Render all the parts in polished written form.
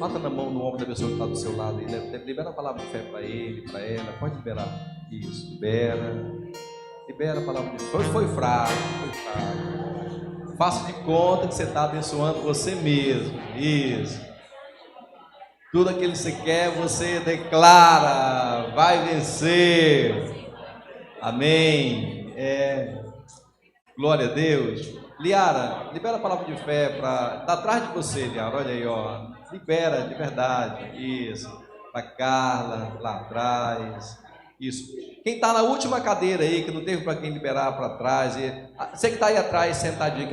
bota na mão no ombro da pessoa que está do seu lado aí, libera a palavra de fé para ele, para ela, pode liberar. Isso, libera a palavra de fé. Foi fraco. Faça de conta que você está abençoando você mesmo. Isso. Tudo aquilo que você quer, você declara, vai vencer. Amém. Glória a Deus. Liara, libera a palavra de fé para. Está atrás de você, Liara, olha aí, ó. Libera de verdade. Isso. Para Carla, lá atrás. Isso. Quem está na última cadeira aí, que não teve para quem liberar para trás. Você que está aí atrás, sentadinho.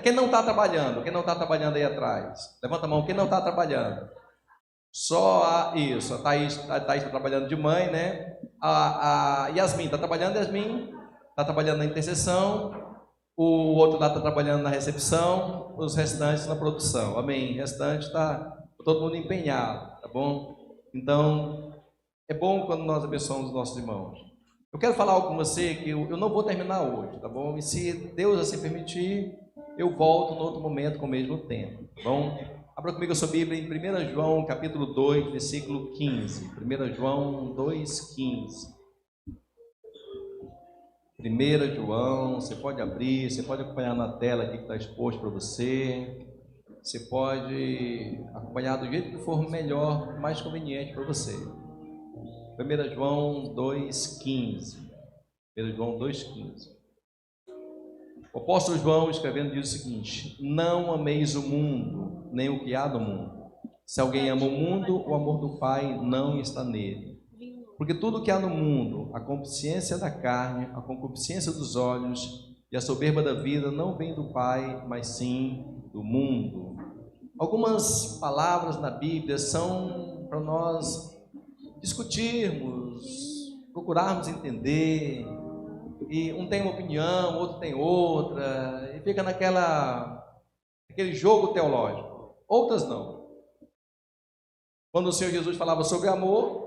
Quem não está trabalhando? Quem não está trabalhando aí atrás? Levanta a mão, quem não está trabalhando? Só isso. A Thaís está trabalhando de mãe, né? A Yasmin está trabalhando, está trabalhando na intercessão. O outro lá está trabalhando na recepção, os restantes na produção. Amém. O restante está todo mundo empenhado, tá bom? Então, é bom quando nós abençoamos os nossos irmãos. Eu quero falar algo com você que eu não vou terminar hoje, tá bom? E se Deus assim permitir, eu volto no outro momento com o mesmo tempo, tá bom? Abra comigo a sua Bíblia em 1 João, capítulo 2, versículo 15. 1 João 2, 15. 1 João, você pode abrir, você pode acompanhar na tela aqui que está exposto para você. Você pode acompanhar do jeito que for melhor, mais conveniente para você. 1 João 2,15. 1 João 2,15. O apóstolo João, escrevendo, diz o seguinte: não ameis o mundo, nem o que há no mundo. Se alguém ama o mundo, o amor do Pai não está nele. Porque tudo que há no mundo, a concupiscência da carne, a concupiscência dos olhos e a soberba da vida, não vem do Pai, mas sim do mundo. Algumas palavras na Bíblia são para nós discutirmos, procurarmos entender, e um tem uma opinião, outro tem outra, e fica naquele jogo teológico. Outras não. Quando o Senhor Jesus falava sobre amor,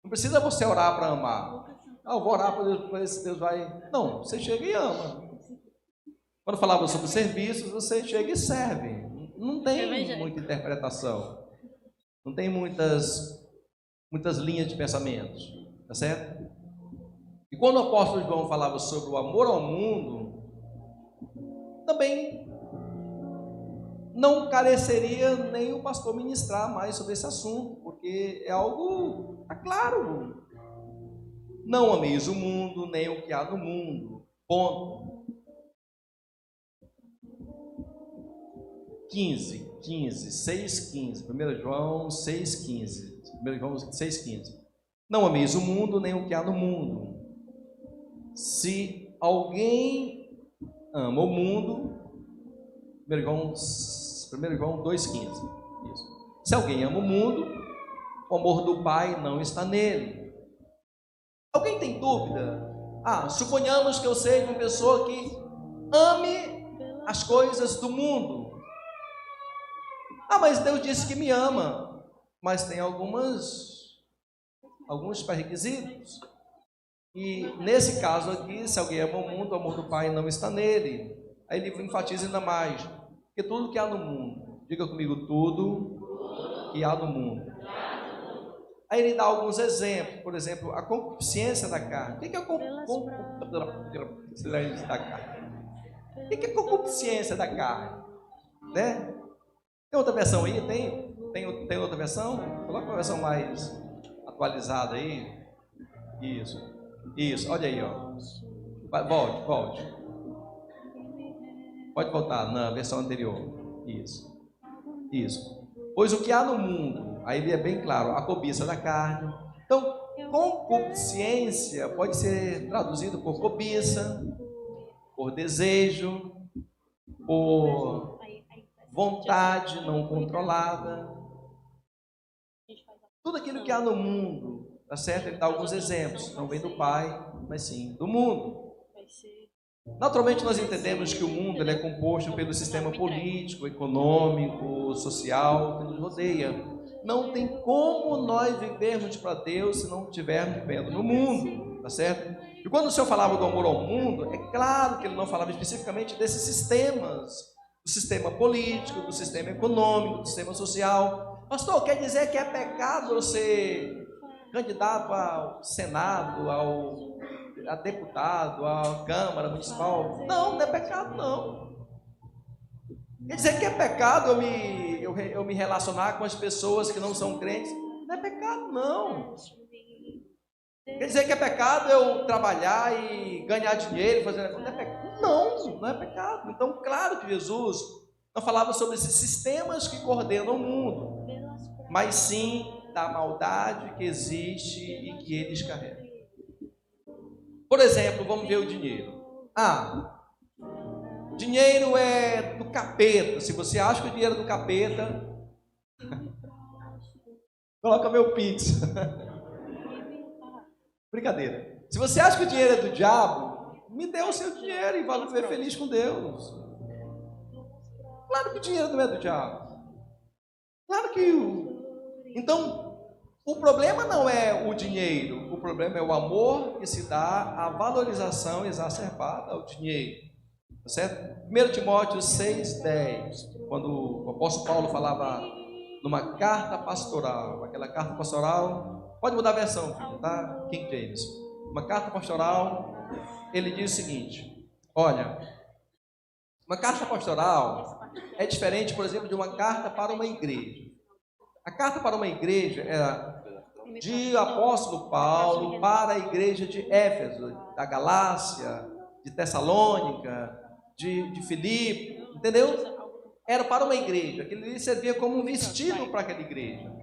não precisa você orar para amar. Eu vou orar para Deus, para ver se Deus vai. Não, você chega e ama. Quando falava sobre serviços, você chega e serve. Não tem muita interpretação. Não tem muitas linhas de pensamentos. Tá certo? E quando o apóstolo João falava sobre o amor ao mundo, também não careceria nem o pastor ministrar mais sobre esse assunto, porque é algo, tá claro. Não ameis o mundo, nem o que há no mundo. Ponto. 6,15. 1 João 6,15. 1 João 6,15. Não ameis o mundo, nem o que há no mundo. Se alguém ama o mundo, 1 João 2,15. Isso. Se alguém ama o mundo, o amor do Pai não está nele. Alguém tem dúvida? Suponhamos que eu seja uma pessoa que ame as coisas do mundo. Mas Deus disse que me ama. Mas tem alguns pré-requisitos. E nesse caso aqui, se alguém ama o mundo, o amor do Pai não está nele. Aí ele enfatiza ainda mais. Porque tudo que há no mundo, diga comigo, tudo que há no mundo. Aí ele dá alguns exemplos, por exemplo, a concupiscência da carne. O que é a concupiscência da carne? O que é a concupiscência da carne? Né? Tem outra versão aí? Tem outra versão? Coloca uma versão mais atualizada aí. Isso, olha aí, ó. Volte. Pode voltar na versão anterior. Isso. Pois o que há no mundo, aí ele é bem claro, a cobiça da carne. Então, concupiscência pode ser traduzido por cobiça, por desejo, por vontade não controlada. Tudo aquilo que há no mundo, tá certo? Ele dá alguns exemplos. Não vem do Pai, mas sim do mundo. Naturalmente nós entendemos que o mundo ele é composto pelo sistema político, econômico, social que nos rodeia. Não tem como nós vivermos para Deus se não estivermos vivendo no mundo, tá certo? E quando o Senhor falava do amor ao mundo, é claro que ele não falava especificamente desses sistemas, do sistema político, do sistema econômico, do sistema social, Pastor, quer dizer que é pecado eu ser candidato ao Senado, a deputado, à Câmara Municipal? Não, não é pecado não. Quer dizer que é pecado eu me relacionar com as pessoas que não são crentes? Não é pecado não. Quer dizer que é pecado eu trabalhar e ganhar dinheiro, fazer... Não é pecado? Não, não é pecado. Então, claro que Jesus não falava sobre esses sistemas que coordenam o mundo, mas sim da maldade que existe e que eles carregam. Por exemplo, vamos ver o dinheiro. Dinheiro é do capeta. Se você acha que o dinheiro é do capeta, coloca meu Pix. Brincadeira. Se você acha que o dinheiro é do diabo, me dê o seu dinheiro e vá viver feliz com Deus. Claro que o dinheiro não é do diabo. Claro que... Então, o problema não é o dinheiro. O problema é o amor que se dá à valorização exacerbada ao dinheiro. Tá certo? 1 Timóteo 6,10. Quando o apóstolo Paulo falava numa carta pastoral. Aquela carta pastoral... Pode mudar a versão, tá? King James. Uma carta pastoral, ele diz o seguinte: olha, uma carta pastoral é diferente, por exemplo, de uma carta para uma igreja. A carta para uma igreja era de apóstolo Paulo para a igreja de Éfeso, da Galácia, de Tessalônica, de Filipe, entendeu? Era para uma igreja, aquilo ali servia como um vestido para aquela igreja.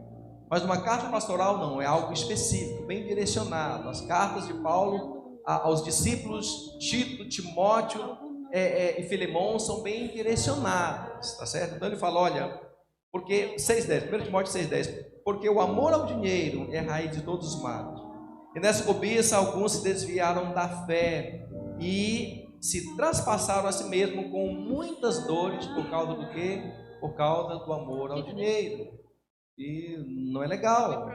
Mas uma carta pastoral não, é algo específico, bem direcionado. As cartas de Paulo aos discípulos Tito, Timóteo e Filemão são bem direcionadas, tá certo? Então ele fala, olha, porque 6,10, 1 Timóteo 6,10, porque o amor ao dinheiro é a raiz de todos os males. E nessa cobiça alguns se desviaram da fé e se traspassaram a si mesmo com muitas dores por causa do quê? Por causa do amor ao dinheiro. E não é legal,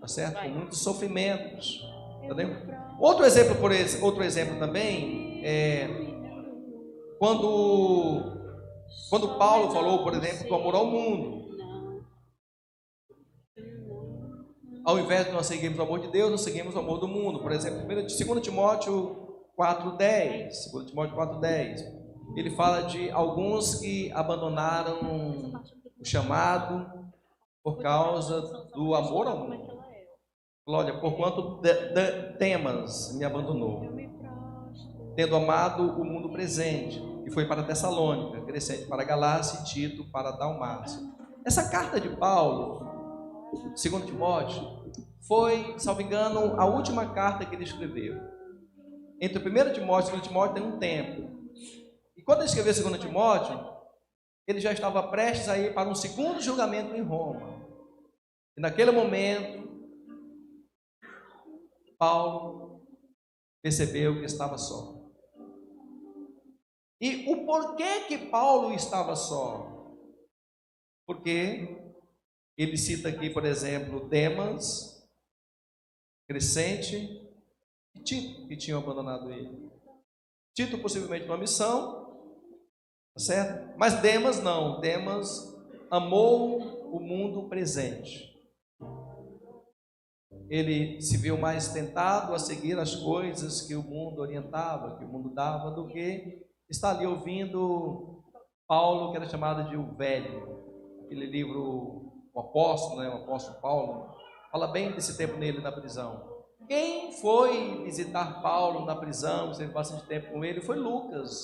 tá certo? Com muitos sofrimentos, entendeu? Outro exemplo também é quando Paulo falou, por exemplo, do amor ao mundo. Ao invés de nós seguirmos o amor de Deus, nós seguimos o amor do mundo. Por exemplo, 2 Timóteo 4,10. 2 Timóteo 4,10. Ele fala de alguns que abandonaram o chamado por causa do amor ao mundo. Glória, porquanto Demas me abandonou, tendo amado o mundo presente, e foi para Tessalônica, Crescente para Galácia e Tito para Dalmácia. Essa carta de Paulo, 2 Timóteo, foi, salvo engano, a última carta que ele escreveu. Entre o 1 Timóteo e o 2 Timóteo tem um tempo. E quando ele escreveu 2 Timóteo, ele já estava prestes a ir para um segundo julgamento em Roma. E naquele momento, Paulo percebeu que estava só. E o porquê que Paulo estava só? Porque ele cita aqui, por exemplo, Demas, Crescente e Tito, que tinham abandonado ele. Tito possivelmente numa missão, certo? Mas Demas não. Demas amou o mundo presente. Ele se viu mais tentado a seguir as coisas que o mundo orientava, que o mundo dava, do que estar ali ouvindo Paulo, que era chamado de o Velho. Aquele livro, o apóstolo, o apóstolo Paulo, fala bem desse tempo nele na prisão. Quem foi visitar Paulo na prisão, teve bastante tempo com ele, foi Lucas.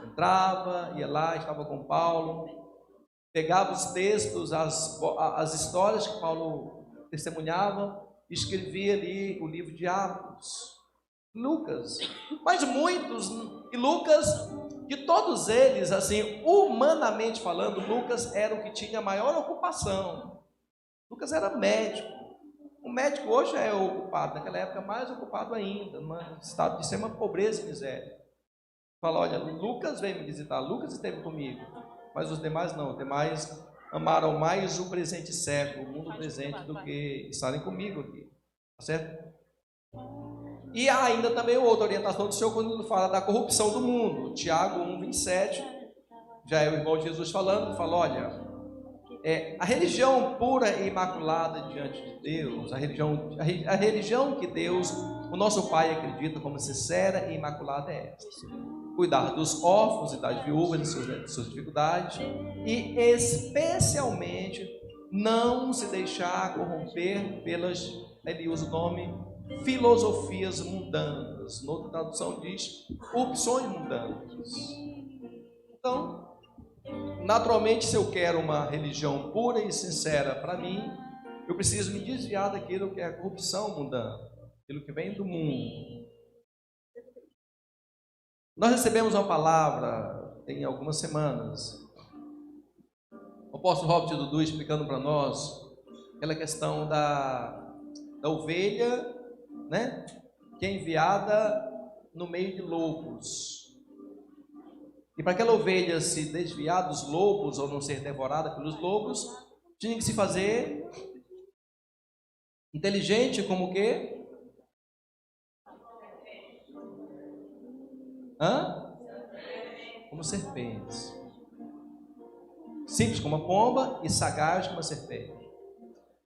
Entrava, ia lá, estava com Paulo, pegava os textos, as histórias que Paulo testemunhava, escrevia ali o livro de Atos. Lucas, mas muitos, e Lucas, de todos eles, assim, humanamente falando, Lucas era o que tinha maior ocupação. Lucas era médico. O médico hoje é ocupado, naquela época mais ocupado ainda, num estado de extrema pobreza e miséria. Fala, olha, Lucas veio me visitar, Lucas esteve comigo, mas os demais não, os demais amaram mais o presente certo, o mundo presente, do que estarem comigo aqui, tá certo? E há ainda também outra orientação do Senhor quando ele fala da corrupção do mundo. Tiago 1,27, já é o irmão de Jesus falando, fala, olha, a religião pura e imaculada diante de Deus, a religião que Deus, o nosso Pai, acredita como sincera e imaculada é essa: cuidar dos órfãos e das viúvas de suas dificuldades e especialmente não se deixar corromper pelas, ele usa o nome, filosofias mundanas. Noutra tradução diz opções mundanas. Então, naturalmente, se eu quero uma religião pura e sincera para mim, eu preciso me desviar daquilo que é a corrupção mundana, aquilo que vem do mundo. Nós recebemos uma palavra tem algumas semanas, o apóstolo Robert Dudu explicando para nós aquela questão da ovelha, né, que é enviada no meio de lobos. E para aquela ovelha se desviar dos lobos ou não ser devorada pelos lobos, tinha que se fazer inteligente como o quê? Como serpentes. Simples como a pomba e sagaz como a serpente.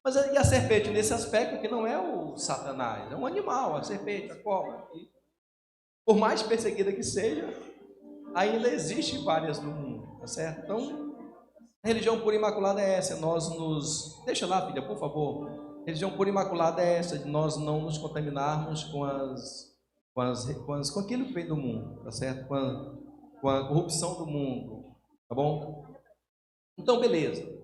Mas e a serpente nesse aspecto que não é o Satanás, é um animal, a serpente, a cobra. E, por mais perseguida que seja, ainda existe várias no mundo, tá certo? Então, a religião pura e imaculada é essa, deixa lá, filha, por favor. A religião pura e imaculada é essa, de nós não nos contaminarmos com aquilo que vem do mundo, tá certo? Com a corrupção do mundo, tá bom? Então, beleza.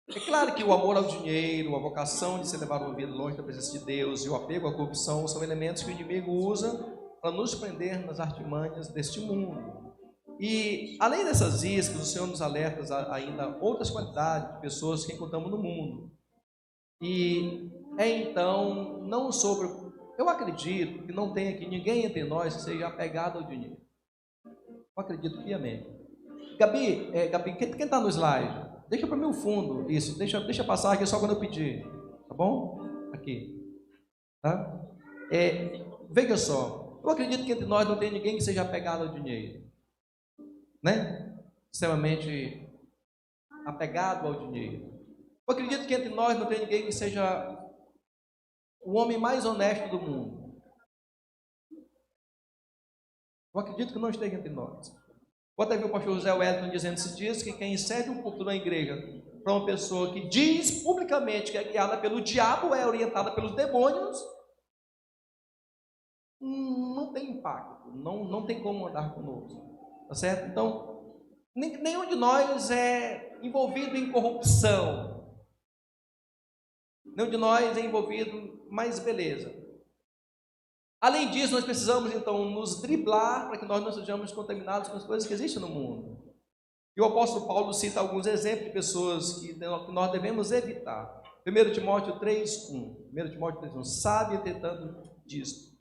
É claro que o amor ao dinheiro, a vocação de se levar uma vida longe da presença de Deus e o apego à corrupção são elementos que o inimigo usa para nos prender nas artimanhas deste mundo. E, além dessas iscas, o Senhor nos alerta ainda outras qualidades de pessoas que encontramos no mundo. E então, não sobre... Eu acredito que não tem aqui ninguém entre nós que seja apegado ao dinheiro. Eu acredito piamente. Gabi, quem está no slide? Deixa para mim o fundo, isso. Deixa passar aqui só quando eu pedir. Tá bom? Aqui. Tá? Veja só. Eu acredito que entre nós não tem ninguém que seja apegado ao dinheiro. Né? Extremamente apegado ao dinheiro. Eu acredito que entre nós não tem ninguém que seja o homem mais honesto do mundo. Eu acredito que não esteja entre nós. Pode até ver o pastor José Wellington dizendo esses dias que quem cede um culto na igreja para uma pessoa que diz publicamente que é guiada pelo diabo, é orientada pelos demônios, não tem impacto, não tem como andar conosco, tá certo? Então, nenhum de nós é envolvido em corrupção, nenhum de nós é envolvido, mas beleza. Além disso, nós precisamos então nos driblar para que nós não sejamos contaminados com as coisas que existem no mundo. E o apóstolo Paulo cita alguns exemplos de pessoas que nós devemos evitar. 1 Timóteo 3:1. 1 Timóteo 3:1. Sabe, entretanto, disto: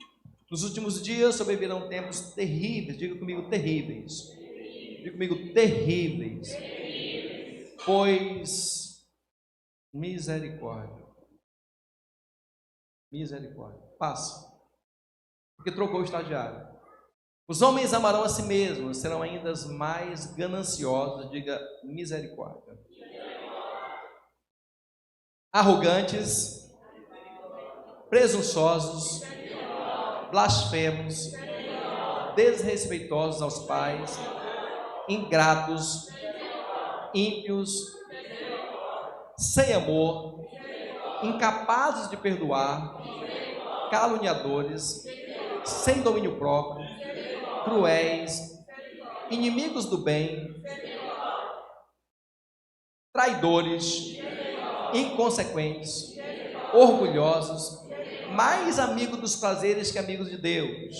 nos últimos dias sobrevirão tempos terríveis. Diga comigo, terríveis. Diga comigo, terríveis. Pois misericórdia. Passa. Porque trocou o estagiário. Os homens amarão a si mesmos, serão ainda mais gananciosos, diga misericórdia. Arrogantes, presunçosos, blasfemos, desrespeitosos aos pais, ingratos, ímpios, sem amor, incapazes de perdoar, caluniadores, sem domínio próprio, cruéis, inimigos do bem, traidores, inconsequentes, orgulhosos, mais amigos dos prazeres que amigos de Deus,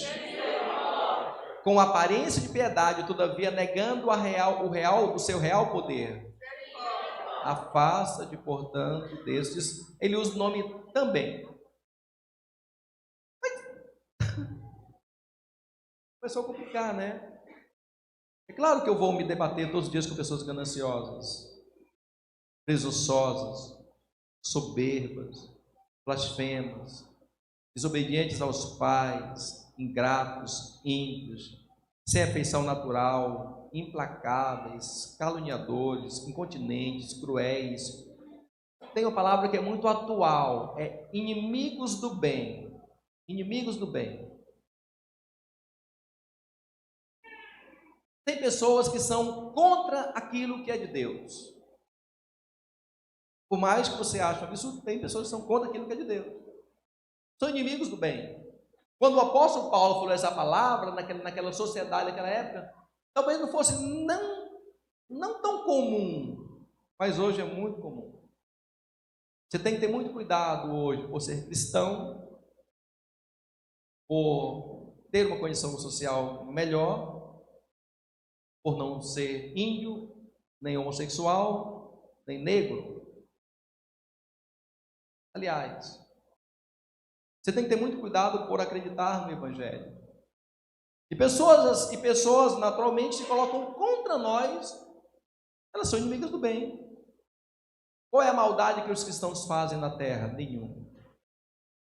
com aparência de piedade, todavia negando o seu real poder. Afasta-te, portanto, destes. Ele usa o nome também. Começou a complicar, né? É claro que eu vou me debater todos os dias com pessoas gananciosas, presunçosas, soberbas, blasfemas, desobedientes aos pais, ingratos, ímpios, sem afeição natural, implacáveis, caluniadores, incontinentes, cruéis. Tem uma palavra que é muito atual, é inimigos do bem. Inimigos do bem. Tem pessoas que são contra aquilo que é de Deus. Por mais que você ache um absurdo, tem pessoas que são contra aquilo que é de Deus. São inimigos do bem. Quando o apóstolo Paulo falou essa palavra, naquela sociedade, naquela época, talvez não fosse não tão comum, mas hoje é muito comum. Você tem que ter muito cuidado hoje por ser cristão, por ter uma condição social melhor, por não ser índio, nem homossexual, nem negro. Aliás, você tem que ter muito cuidado por acreditar no Evangelho. E pessoas naturalmente se colocam contra nós, elas são inimigas do bem. Qual é a maldade que os cristãos fazem na terra? Nenhuma.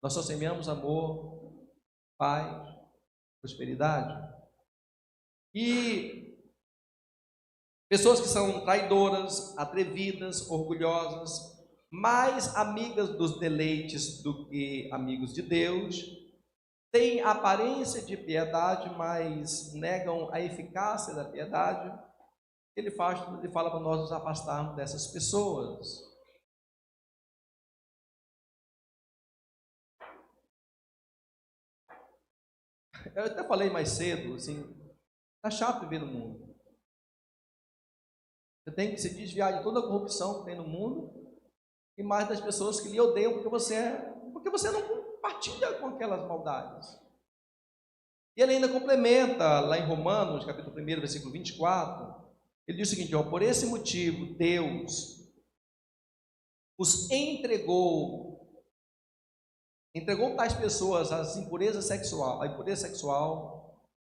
Nós só semeamos amor, paz, prosperidade. E pessoas que são traidoras, atrevidas, orgulhosas, mais amigas dos deleites do que amigos de Deus, têm aparência de piedade, mas negam a eficácia da piedade. Ele fala para nós nos afastarmos dessas pessoas. Eu até falei mais cedo, assim, tá chato viver no mundo. Você tem que se desviar de toda a corrupção que tem no mundo e mais das pessoas que lhe odeiam porque você não compartilha com aquelas maldades. E ele ainda complementa lá em Romanos, capítulo 1, versículo 24, ele diz o seguinte, por esse motivo Deus os entregou tais pessoas à impureza sexual,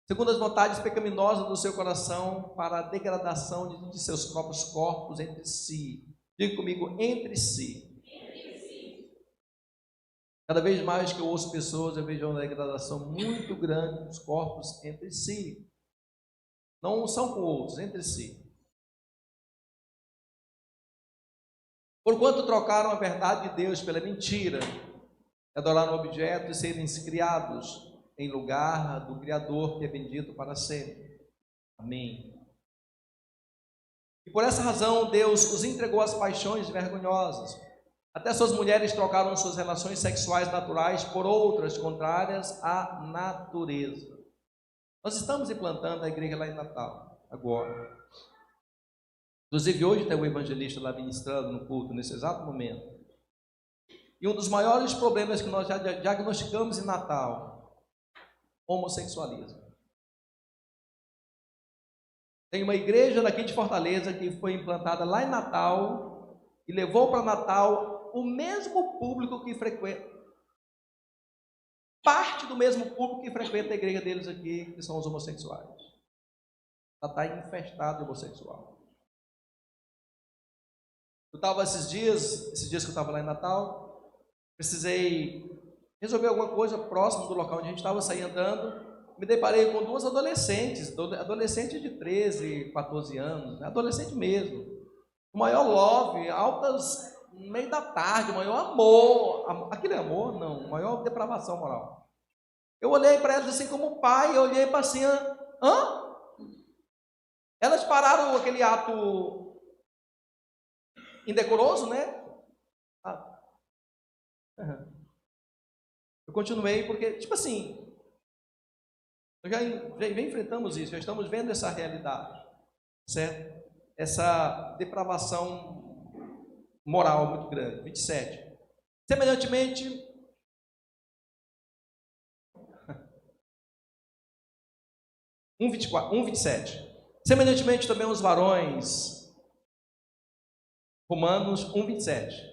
segundo as vontades pecaminosas do seu coração, para a degradação de seus próprios corpos entre si. Diga comigo, entre si. Cada vez mais que eu ouço pessoas, eu vejo uma degradação muito grande dos corpos entre si. Não são com outros, entre si. Porquanto trocaram a verdade de Deus pela mentira, adoraram o objeto e serem criados em lugar do Criador, que é bendito para sempre. Amém. E por essa razão Deus os entregou às paixões vergonhosas. Até suas mulheres trocaram suas relações sexuais naturais por outras contrárias à natureza. Nós estamos implantando a igreja lá em Natal, agora. Inclusive hoje tem um evangelista lá ministrando no culto, nesse exato momento. E um dos maiores problemas que nós já diagnosticamos em Natal, homossexualismo. Tem uma igreja daqui de Fortaleza que foi implantada lá em Natal e levou para Natal o mesmo público que frequenta, parte do mesmo público que frequenta a igreja deles aqui, que são os homossexuais. Ela está infestada de homossexual. Eu estava esses dias que eu estava lá em Natal, precisei resolver alguma coisa próximo do local onde a gente estava, sair andando, me deparei com duas adolescentes de 13, 14 anos, né? Adolescente mesmo, o maior love, altas no meio da tarde, o maior amor, aquele amor não, maior depravação moral. Eu olhei para elas assim como pai, eu olhei para assim, Elas pararam aquele ato indecoroso, né? Eu continuei porque, tipo assim, já enfrentamos isso, já estamos vendo essa realidade, certo? Essa depravação moral muito grande. 27. Semelhantemente, um 27. Semelhantemente também os varões, Romanos 1:27.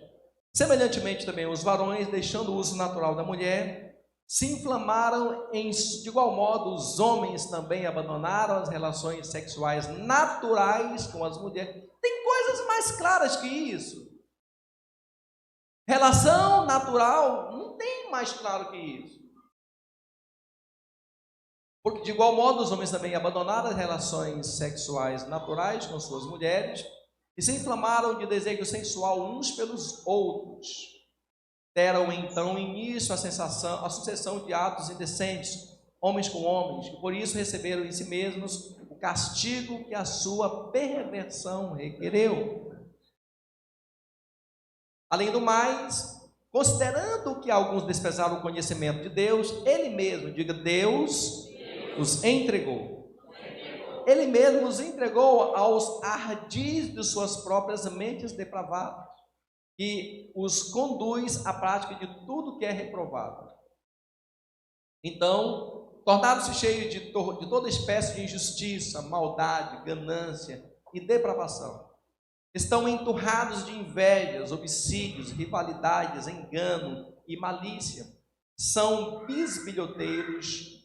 Semelhantemente também os varões, deixando o uso natural da mulher, se inflamaram de igual modo, os homens também abandonaram as relações sexuais naturais com as mulheres. Tem coisas mais claras que isso. Relação natural não tem mais claro que isso. Porque de igual modo os homens também abandonaram as relações sexuais naturais com suas mulheres e se inflamaram de desejo sensual uns pelos outros. Deram então início à sucessão de atos indecentes, homens com homens, e por isso receberam em si mesmos o castigo que a sua perversão requereu. Além do mais, considerando que alguns desprezaram o conhecimento de Deus, ele mesmo, diga, Deus os entregou. Ele mesmo os entregou aos ardis de suas próprias mentes depravadas, que os conduz à prática de tudo que é reprovado. Então, tornaram-se cheios de toda espécie de injustiça, maldade, ganância e depravação. Estão enturrados de invejas, homicídios, rivalidades, engano e malícia. São bisbilhoteiros,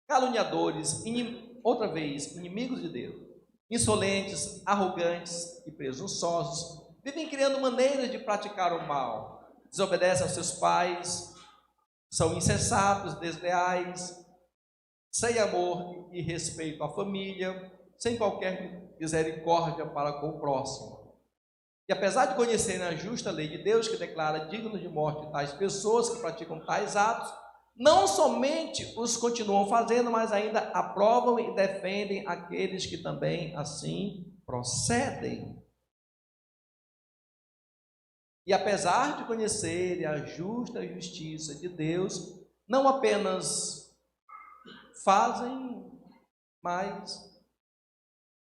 caluniadores, inimigos de Deus, insolentes, arrogantes e presunçosos. Vivem criando maneiras de praticar o mal, desobedecem aos seus pais, são insensatos, desleais, sem amor e respeito à família, sem qualquer misericórdia para com o próximo. E apesar de conhecerem a justa lei de Deus, que declara dignos de morte tais pessoas que praticam tais atos, não somente os continuam fazendo, mas ainda aprovam e defendem aqueles que também assim procedem. E apesar de conhecerem a justa justiça de Deus, não apenas fazem, mas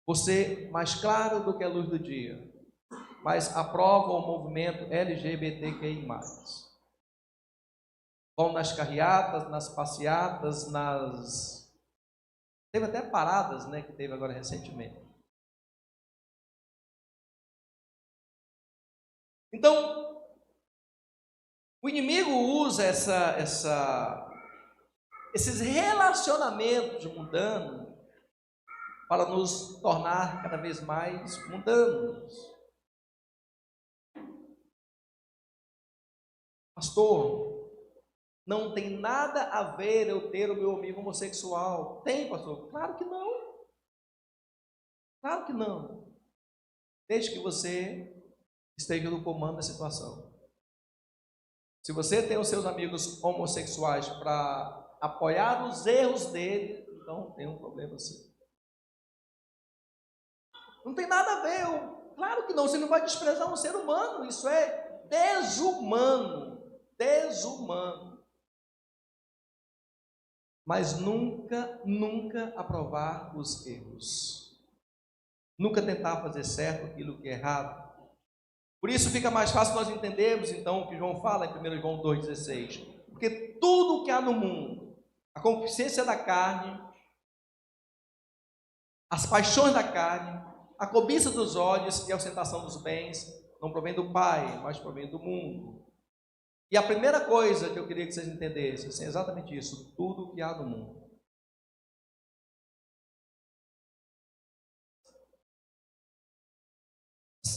por ser mais claro do que a luz do dia, mas aprovam o movimento LGBTQI+. Vão nas carreatas, nas passeatas, teve até paradas, né, que teve agora recentemente. Então, o inimigo usa esses relacionamentos mundanos para nos tornar cada vez mais mundanos. Pastor, não tem nada a ver eu ter o meu amigo homossexual. Tem, pastor? Claro que não. Claro que não. Desde que você esteja no comando da situação. Se você tem os seus amigos homossexuais para apoiar os erros dele, então tem um problema sim. Não tem nada a ver. Claro que não. Você não vai desprezar um ser humano. Isso é desumano. Desumano. Mas nunca aprovar os erros. Nunca tentar fazer certo aquilo que é errado. Por isso fica mais fácil nós entendermos então o que João fala em 1 João 2,16. Porque tudo que há no mundo, a concupiscência da carne, as paixões da carne, a cobiça dos olhos e a ostentação dos bens, não provém do Pai, mas provém do mundo. E a primeira coisa que eu queria que vocês entendessem é exatamente isso: tudo que há no mundo.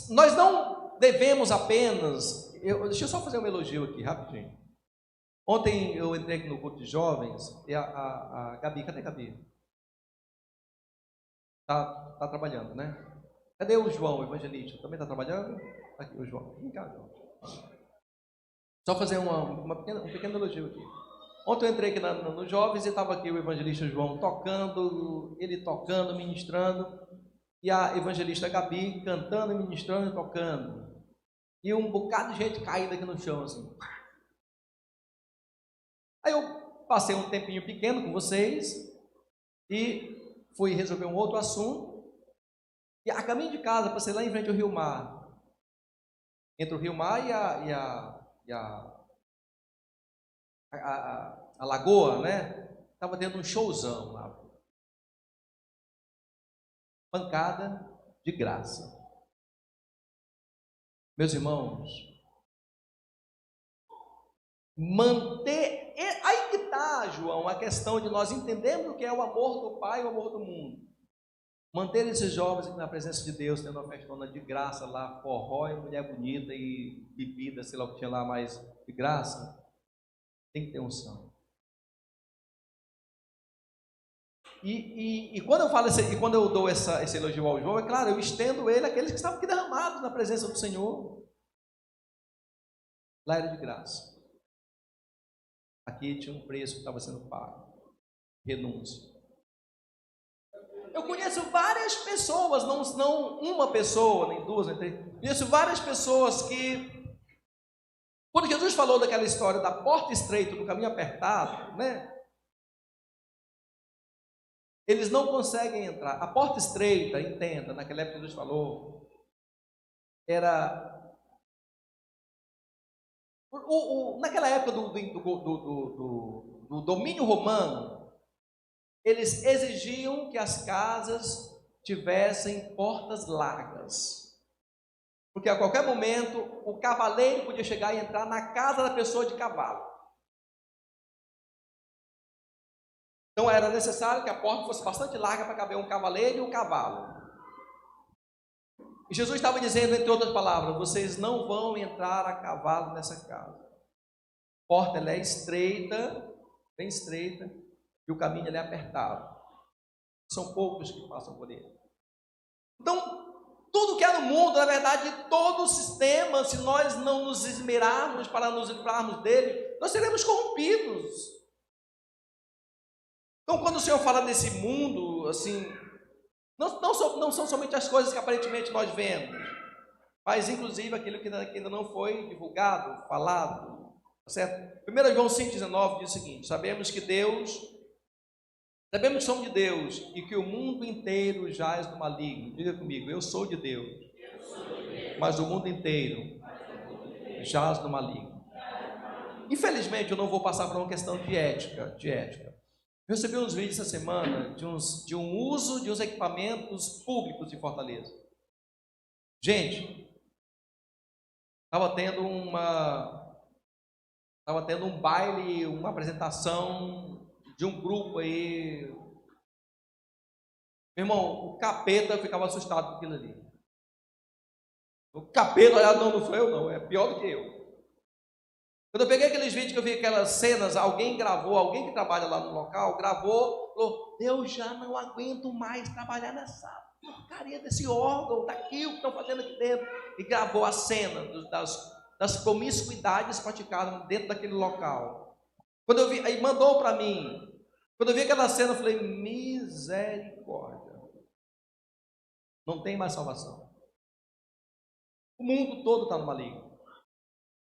Nós não devemos apenas... deixa eu só fazer um elogio aqui, rapidinho. Ontem eu entrei aqui no culto de jovens e a Gabi, cadê a Gabi? Tá trabalhando, né? Cadê o João, o evangelista? Também está trabalhando? Aqui o João. Vem cá, João. Só fazer um pequeno elogio aqui. Ontem eu entrei aqui nos jovens e estava aqui o evangelista João tocando, ministrando, e a evangelista Gabi cantando, ministrando e tocando. E um bocado de gente caída aqui no chão, assim. Aí eu passei um tempinho pequeno com vocês e fui resolver um outro assunto. E a caminho de casa, passei lá em frente ao Rio Mar. Entre o Rio Mar e a lagoa, né? Estava tendo um showzão lá. Pancada de graça. Meus irmãos, manter... Aí que está, João, a questão de nós entendermos o que é o amor do Pai e o amor do mundo. Manter esses jovens aqui na presença de Deus, tendo uma festona de graça lá, forró e mulher bonita e bebida, sei lá o que tinha lá mais de graça, tem que ter unção. E quando eu falo e quando eu dou esse elogio ao João, é claro, eu estendo ele àqueles que estavam aqui derramados na presença do Senhor. Lá era de graça. Aqui tinha um preço que estava sendo pago. Renúncia. Eu conheço várias pessoas, não uma pessoa, nem duas, nem três. Conheço várias pessoas que, quando Jesus falou daquela história da porta estreita, do caminho apertado, né? Eles não conseguem entrar. A porta estreita, entenda, naquela época que Jesus falou, era... naquela época do domínio romano, eles exigiam que as casas tivessem portas largas. Porque a qualquer momento, o cavaleiro podia chegar e entrar na casa da pessoa de cavalo. Então era necessário que a porta fosse bastante larga para caber um cavaleiro e um cavalo. E Jesus estava dizendo, entre outras palavras, vocês não vão entrar a cavalo nessa casa. A porta ela é estreita, bem estreita, e o caminho ele é apertado. São poucos que passam por ele. Então, tudo que é no mundo, na verdade, todo o sistema, se nós não nos esmerarmos para nos livrarmos dele, nós seremos corrompidos. Então, quando o Senhor fala desse mundo, assim, não são somente as coisas que aparentemente nós vemos, mas inclusive aquilo que ainda não foi divulgado, falado, certo? 1 João 5,19 diz o seguinte: sabemos que somos de Deus e que o mundo inteiro jaz no maligno. Diga comigo, eu sou de Deus, mas o mundo inteiro jaz no maligno. Infelizmente, eu não vou passar por uma questão de ética. Eu recebi uns vídeos essa semana de um uso de uns equipamentos públicos de Fortaleza. Gente, estava tendo um baile, uma apresentação de um grupo aí. Meu irmão, o capeta ficava assustado com aquilo ali. O capeta olhava, não sou eu não, é pior do que eu. Quando eu peguei aqueles vídeos que eu vi aquelas cenas, alguém que trabalha lá no local, gravou, falou, eu já não aguento mais trabalhar nessa porcaria desse órgão, daquilo que estão fazendo aqui dentro. E gravou a cena das promiscuidades praticadas dentro daquele local. Quando eu vi, aí mandou para mim. Quando eu vi aquela cena, eu falei, misericórdia. Não tem mais salvação. O mundo todo está no maligno.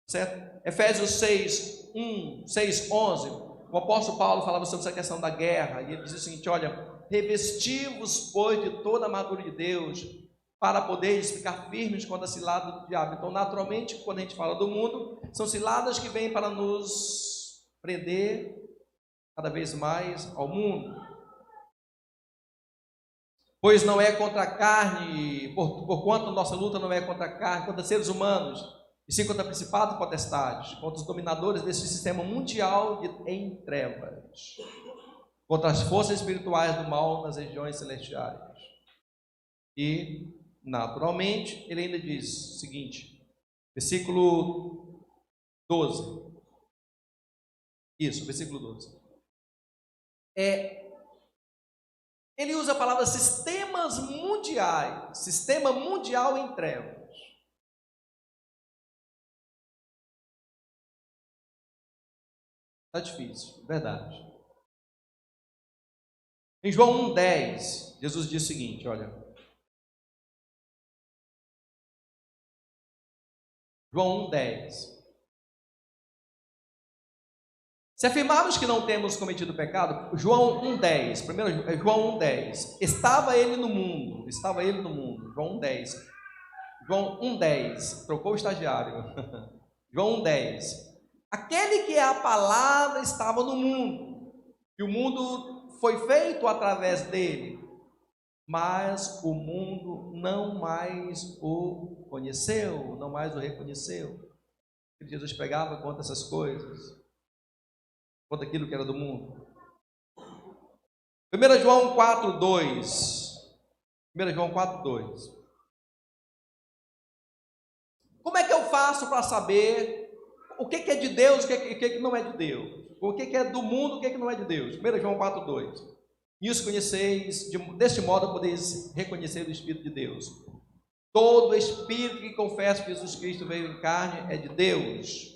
Certo? Efésios 6, 11, o apóstolo Paulo falava sobre essa questão da guerra, e ele diz o seguinte, olha, revesti-vos, pois, de toda a armadura de Deus, para poderes ficar firmes contra a cilada do diabo. Então, naturalmente, quando a gente fala do mundo, são ciladas que vêm para nos prender cada vez mais ao mundo. Pois não é contra a carne, porquanto nossa luta não é contra a carne, contra seres humanos, e sim contra principados e potestades, contra os dominadores desse sistema mundial em trevas, contra as forças espirituais do mal nas regiões celestiais. E, naturalmente, ele ainda diz o seguinte, versículo 12. Isso, versículo 12. Ele usa a palavra sistemas mundiais, sistema mundial em trevas. Está difícil, verdade. Em João 1,10, Jesus diz o seguinte, olha. João 1,10. Se afirmarmos que não temos cometido pecado, João 1,10, primeiro João 1,10, estava ele no mundo, João 1,10. João 1,10, trocou o estagiário. João 1,10. Aquele que é a palavra estava no mundo, e o mundo foi feito através dele, mas o mundo não mais o conheceu, não mais o reconheceu. Jesus pegava contra essas coisas, contra aquilo que era do mundo. 1 João 4,2. 1 João 4,2. Como é que eu faço para saber o que é de Deus e o que não é de Deus? O que é do mundo e o que não é de Deus? 1 João 4,2. E os conheceis, deste modo podeis reconhecer o Espírito de Deus. Todo espírito que confessa que Jesus Cristo veio em carne é de Deus.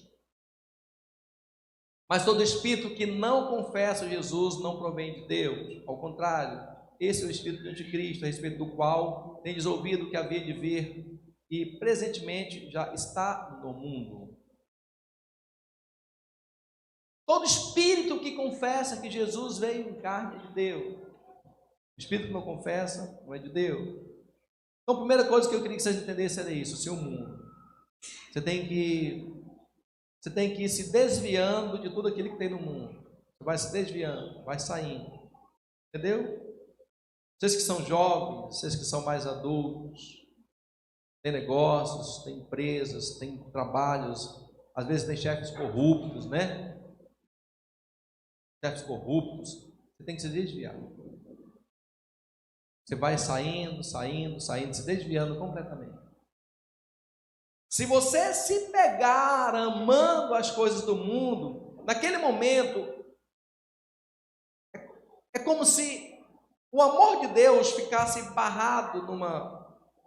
Mas todo espírito que não confessa Jesus não provém de Deus. Ao contrário, esse é o espírito do anticristo, a respeito do qual tendes ouvido que havia de vir e presentemente já está no mundo. Todo espírito que confessa que Jesus veio em carne é de Deus. O espírito que não confessa não é de Deus. Então, a primeira coisa que eu queria que vocês entendessem era isso: o seu mundo. Você tem que ir se desviando de tudo aquilo que tem no mundo. Você vai se desviando, vai saindo. Entendeu? Vocês que são jovens, vocês que são mais adultos, tem negócios, tem empresas, tem trabalhos, às vezes tem chefes corruptos, né? Chefes corruptos, você tem que se desviar. Você vai saindo, se desviando completamente. Se você se pegar amando as coisas do mundo, naquele momento, é como se o amor de Deus ficasse barrado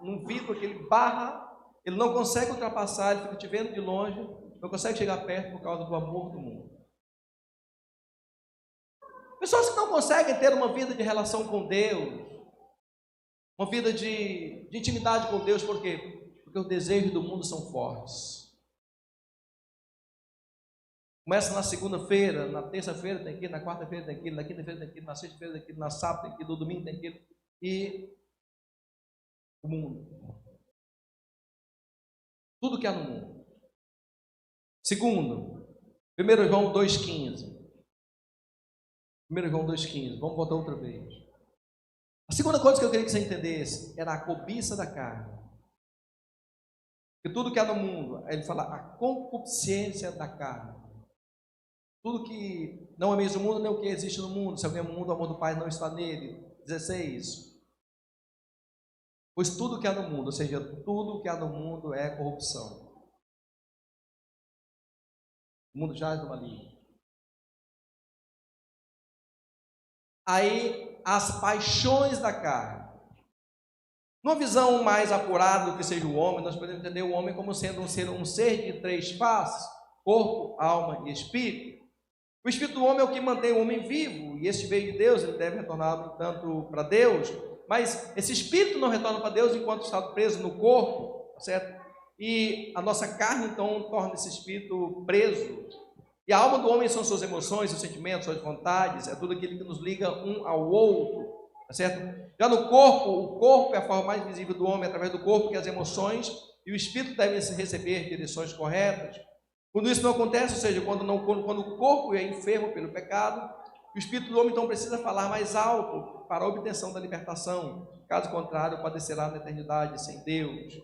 num vidro que ele barra, ele não consegue ultrapassar, ele fica te vendo de longe, não consegue chegar perto por causa do amor do mundo. Pessoas que não conseguem ter uma vida de relação com Deus, uma vida de intimidade com Deus, por quê? Porque os desejos do mundo são fortes. Começa na segunda-feira, na terça-feira tem aquilo, na quarta-feira tem aquilo, na quinta-feira tem aquilo, na sexta-feira tem aquilo, na sábado tem aquilo, no domingo tem aquilo. E o mundo. Tudo que há no mundo. Segundo, 1 João 2,15. 1 João 2,15. Vamos voltar outra vez. A segunda coisa que eu queria que você entendesse era a cobiça da carne. Porque tudo que há no mundo, ele fala a concupiscência da carne. Tudo que não é mesmo o mundo, nem o que existe no mundo. Se alguém é no mundo, o amor do Pai não está nele. 16. Pois tudo que há no mundo, ou seja, tudo que há no mundo é corrupção. O mundo jaz no maligno. Aí, as paixões da carne. Numa visão mais apurada do que seja o homem, nós podemos entender o homem como sendo um ser de três faces: corpo, alma e espírito. O espírito do homem é o que mantém o homem vivo, e este veio de Deus, ele deve retornar, no entanto, para Deus, mas esse espírito não retorna para Deus enquanto está preso no corpo, certo? E a nossa carne, então, torna esse espírito preso. E a alma do homem são suas emoções, seus sentimentos, suas vontades, é tudo aquilo que nos liga um ao outro, certo? Já no corpo, o corpo é a forma mais visível do homem, através do corpo que as emoções e o espírito devem receber direções corretas. Quando isso não acontece, ou seja, quando o corpo é enfermo pelo pecado, o espírito do homem então precisa falar mais alto para a obtenção da libertação. Caso contrário, padecerá na eternidade sem Deus.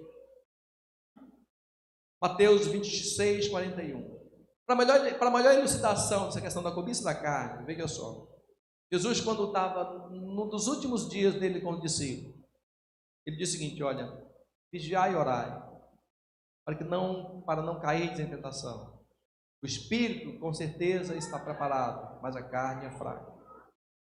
Mateus 26, 41. Para maior elucidação dessa questão da cobiça da carne, veja só. Jesus, quando estava num dos últimos dias dele com o discípulo, ele disse o seguinte: olha, vigiai e orai, para não cair em tentação. O espírito, com certeza, está preparado, mas a carne é fraca.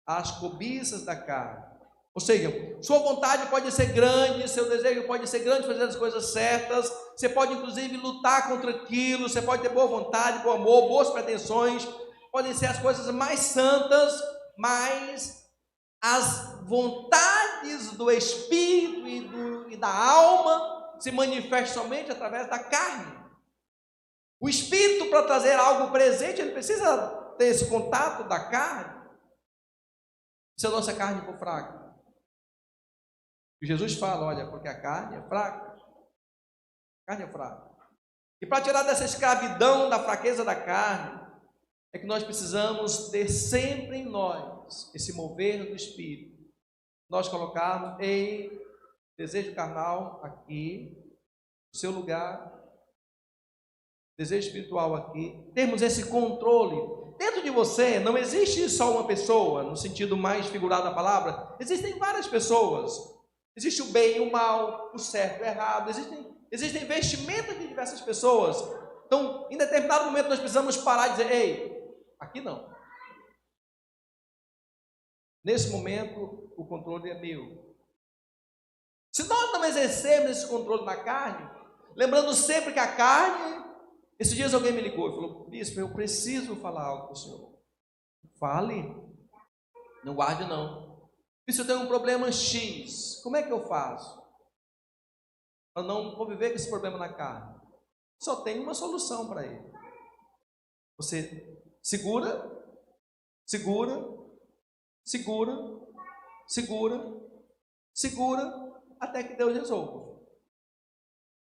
As cobiças da carne. Ou seja, sua vontade pode ser grande, seu desejo pode ser grande, fazer as coisas certas. Você pode, inclusive, lutar contra aquilo. Você pode ter boa vontade, bom amor, boas pretensões. Podem ser as coisas mais santas, mas as vontades do espírito e da alma se manifestam somente através da carne. O espírito, para trazer algo presente, ele precisa ter esse contato da carne. Se a nossa carne for fraca. E Jesus fala: olha, porque a carne é fraca. A carne é fraca. E para tirar dessa escravidão da fraqueza da carne, é que nós precisamos ter sempre em nós esse mover do espírito. Nós colocarmos em desejo carnal aqui, no seu lugar, desejo espiritual aqui, termos esse controle. Dentro de você não existe só uma pessoa, no sentido mais figurado da palavra, existem várias pessoas. Existe o bem e o mal, o certo e o errado, existem vestimentas de diversas pessoas. Então, em determinado momento nós precisamos parar e dizer: ei, aqui não. Nesse momento, o controle é meu. Se nós não exercermos esse controle na carne, lembrando sempre que a carne... Esses dias alguém me ligou e falou: bispo, eu preciso falar algo com o senhor. Fale. Não guarde não. Bispo, eu tenho um problema X. Como é que eu faço para não conviver com esse problema na carne? Só tem uma solução para ele. Você segura, até que Deus resolva.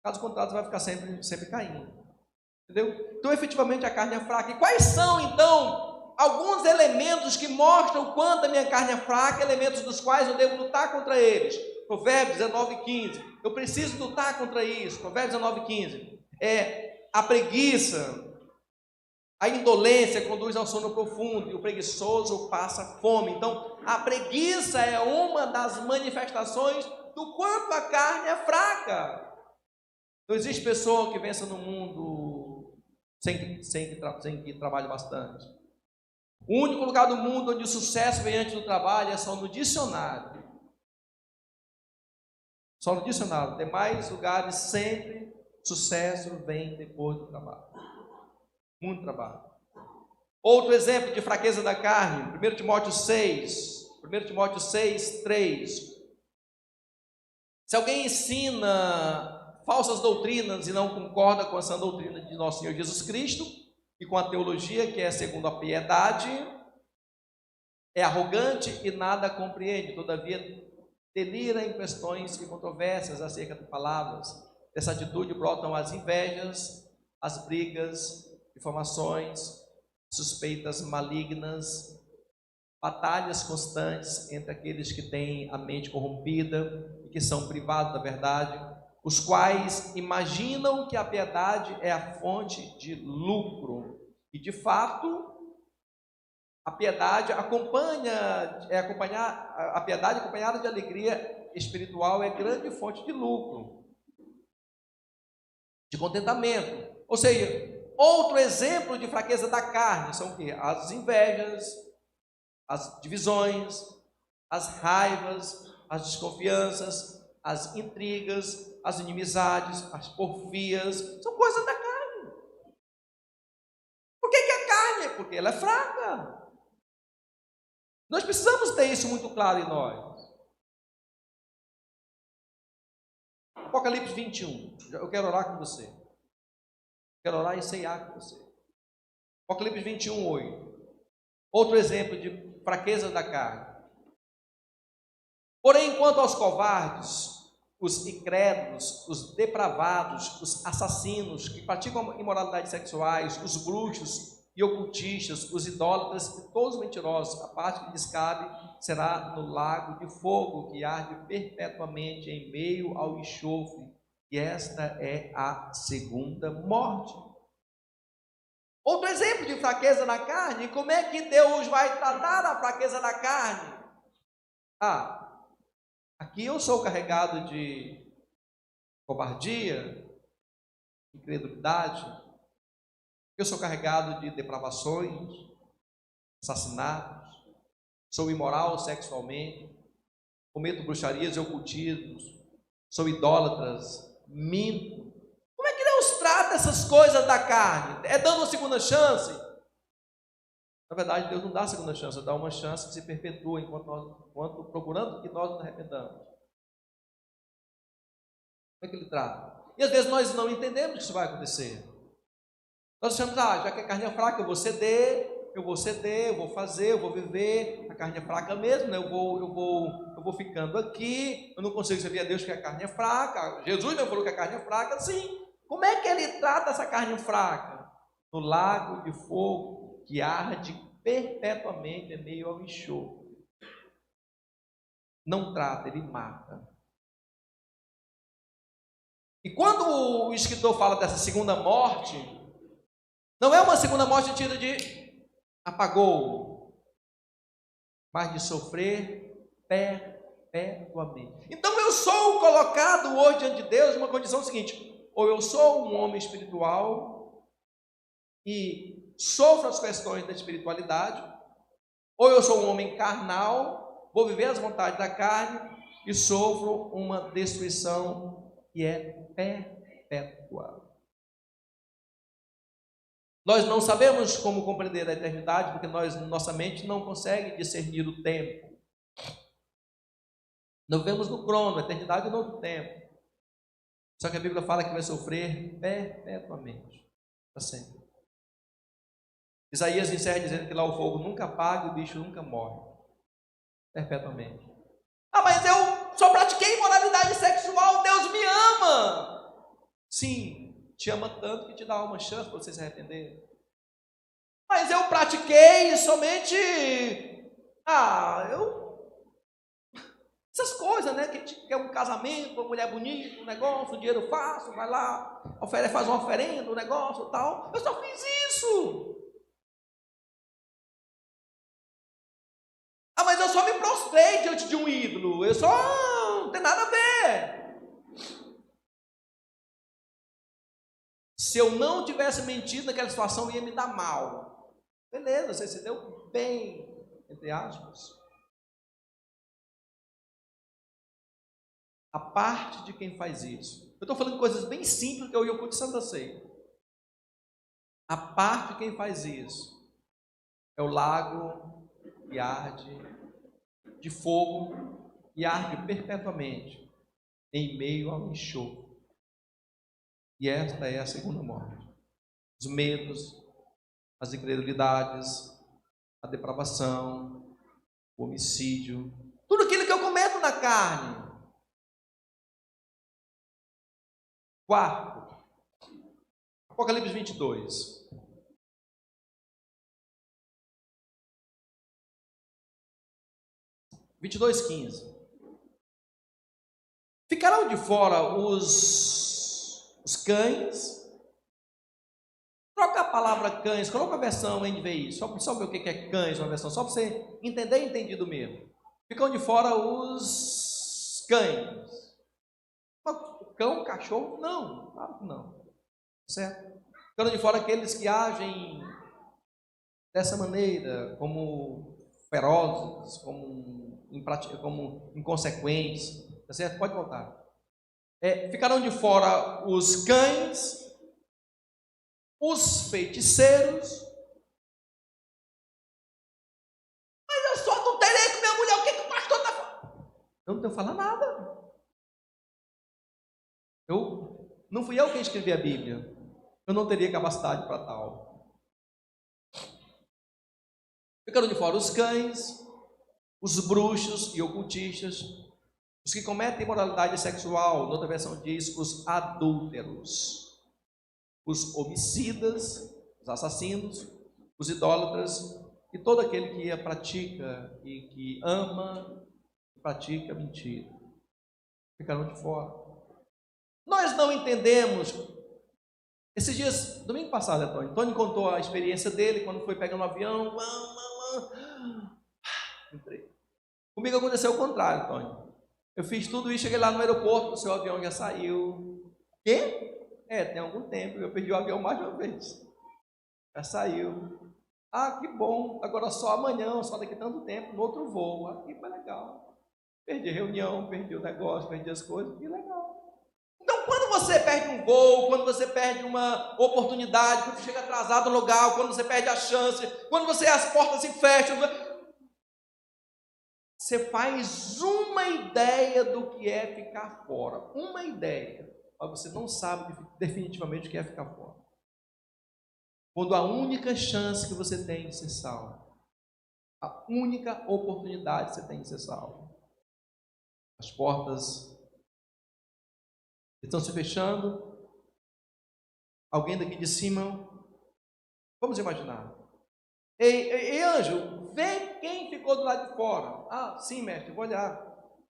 Caso contrário, você vai ficar sempre caindo. Entendeu? Então, efetivamente, a carne é fraca. E quais são, então, alguns elementos que mostram o quanto a minha carne é fraca, elementos dos quais eu devo lutar contra eles? Provérbios 19:15. Eu preciso lutar contra isso. Provérbios 19:15. A preguiça, a indolência conduz ao sono profundo, e o preguiçoso passa fome. Então, a preguiça é uma das manifestações do quanto a carne é fraca. Não existe pessoa que vença no mundo sem que trabalhe bastante. O único lugar do mundo onde o sucesso vem antes do trabalho é só no dicionário. Só no dicionário. Tem mais lugares, sempre sucesso vem depois do trabalho. Muito trabalho. Outro exemplo de fraqueza da carne, 1 Timóteo 6:3. Se alguém ensina falsas doutrinas e não concorda com essa doutrina de nosso Senhor Jesus Cristo e com a teologia que é segundo a piedade, é arrogante e nada compreende, todavia delira em questões e controvérsias acerca de palavras. Dessa atitude brotam as invejas, as brigas, difamações, suspeitas malignas, batalhas constantes entre aqueles que têm a mente corrompida e que são privados da verdade, os quais imaginam que a piedade é a fonte de lucro. E de fato, a piedade acompanhada de alegria espiritual é grande fonte de lucro, de contentamento. Ou seja, outro exemplo de fraqueza da carne são o quê? As invejas, as divisões, as raivas, as desconfianças, as intrigas, as inimizades, as porfias, são coisas da carne. Por que a carne? Porque ela é fraca. Nós precisamos ter isso muito claro em nós. Apocalipse 21. Eu quero orar com você. Quero orar e ceiar com você. Apocalipse 21:8. Outro exemplo de fraqueza da carne. Porém, quanto aos covardes, os incrédulos, os depravados, os assassinos que praticam imoralidades sexuais, os bruxos e ocultistas, os idólatras e todos os mentirosos, a parte que lhes cabe será no lago de fogo que arde perpetuamente em meio ao enxofre, e esta é a segunda morte. Outro exemplo de fraqueza na carne. Como é que Deus vai tratar a fraqueza da carne? Aqui eu sou carregado de covardia, incredulidade, eu sou carregado de depravações, assassinatos, sou imoral sexualmente, cometo bruxarias e ocultismos, sou idólatras, minto. Como é que Deus trata essas coisas da carne? É dando uma segunda chance? Na verdade, Deus não dá a segunda chance, dá uma chance que se perpetua enquanto procurando que nós nos arrependamos. Como é que Ele trata? E às vezes nós não entendemos que isso vai acontecer. Nós achamos, já que a carne é fraca, eu vou ceder, eu vou fazer, eu vou viver. A carne é fraca mesmo, né? Eu vou ficando aqui, eu não consigo servir a Deus porque a carne é fraca. Jesus não falou que a carne é fraca, sim. Como é que Ele trata essa carne fraca? No lago de fogo que arde perpetuamente em meio ao enxofre. Não trata, Ele mata. E quando o escritor fala dessa segunda morte, não é uma segunda morte no sentido de apagou, mas de sofrer perpetuamente. Então eu sou colocado hoje diante de Deus numa condição seguinte: ou eu sou um homem espiritual e sofro as questões da espiritualidade, ou eu sou um homem carnal vou viver as vontades da carne e sofro uma destruição que é perpétua. Nós não sabemos como compreender a eternidade, porque nossa mente não consegue discernir o tempo. Nós vemos no crono, a eternidade é no tempo. Só que a Bíblia fala que vai sofrer perpetuamente, para sempre. Isaías encerra dizendo que lá o fogo nunca apaga e o bicho nunca morre. Perpetuamente. Ah, mas eu só pratiquei imoralidade sexual, Deus me ama. Sim, te ama tanto que te dá uma chance para você se arrepender. Mas eu pratiquei somente... essas coisas, né? Que a gente quer um casamento, uma mulher bonita, um negócio, um dinheiro fácil, vai lá, faz uma oferenda, um negócio e tal. Eu só fiz isso. Ah, mas eu só me prostrei diante de um ídolo. Eu só... não tem nada a ver. Se eu não tivesse mentido naquela situação, ia me dar mal. Beleza, você se deu bem, entre aspas. A parte de quem faz isso. Eu estou falando de coisas bem simples que eu e o culto de Santa Ceia. A parte de quem faz isso é o lago que arde de fogo e arde perpetuamente em meio ao enxofre. E esta é a segunda morte. Os medos, as incredulidades, a depravação, o homicídio, tudo aquilo que eu cometo na carne. Quarto, Apocalipse 22. (22, 15). Ficarão de fora os cães. Troca a palavra cães, coloca a versão NVI, só para ver o que é cães, uma versão, só para você entender e entendido mesmo. Ficam de fora os cães. O cão, o cachorro, não, claro que não. Certo? Ficando de fora aqueles que agem dessa maneira, como ferozes, como inconsequentes. Tá certo? Pode voltar. Ficarão de fora os cães, os feiticeiros. Mas eu só adulterei com minha mulher, o que o pastor está falando? Eu não tenho falado nada. Não fui eu quem escrevi a Bíblia. Eu não teria capacidade para tal. Ficaram de fora os cães, os bruxos e ocultistas, os que cometem imoralidade sexual, noutra versão diz, os adúlteros, os homicidas, os assassinos, os idólatras e todo aquele que pratica e que ama e pratica mentira. Ficarão de fora. Nós não entendemos. Esses dias, domingo passado, Antônio contou a experiência dele quando foi pegando um avião. Entrei. Comigo aconteceu o contrário, Antônio. Eu fiz tudo isso, cheguei lá no aeroporto, o seu avião já saiu. Quê? Tem algum tempo, eu perdi o avião mais de uma vez. Já saiu. Ah, que bom, agora só amanhã, só daqui a tanto tempo, no outro voo. Ah, que legal. Perdi a reunião, perdi o negócio, perdi as coisas, que legal. Então, quando você perde um voo, quando você perde uma oportunidade, quando você chega atrasado no lugar, quando você perde a chance, quando as portas se fecham, você faz uma ideia do que é ficar fora. Uma ideia. Mas você não sabe definitivamente o que é ficar fora. Quando a única chance que você tem de ser salvo, a única oportunidade que você tem de ser salvo, as portas estão se fechando. Alguém daqui de cima, vamos imaginar. Ei, anjo, vê quem ficou do lado de fora. Ah, sim, mestre, vou olhar.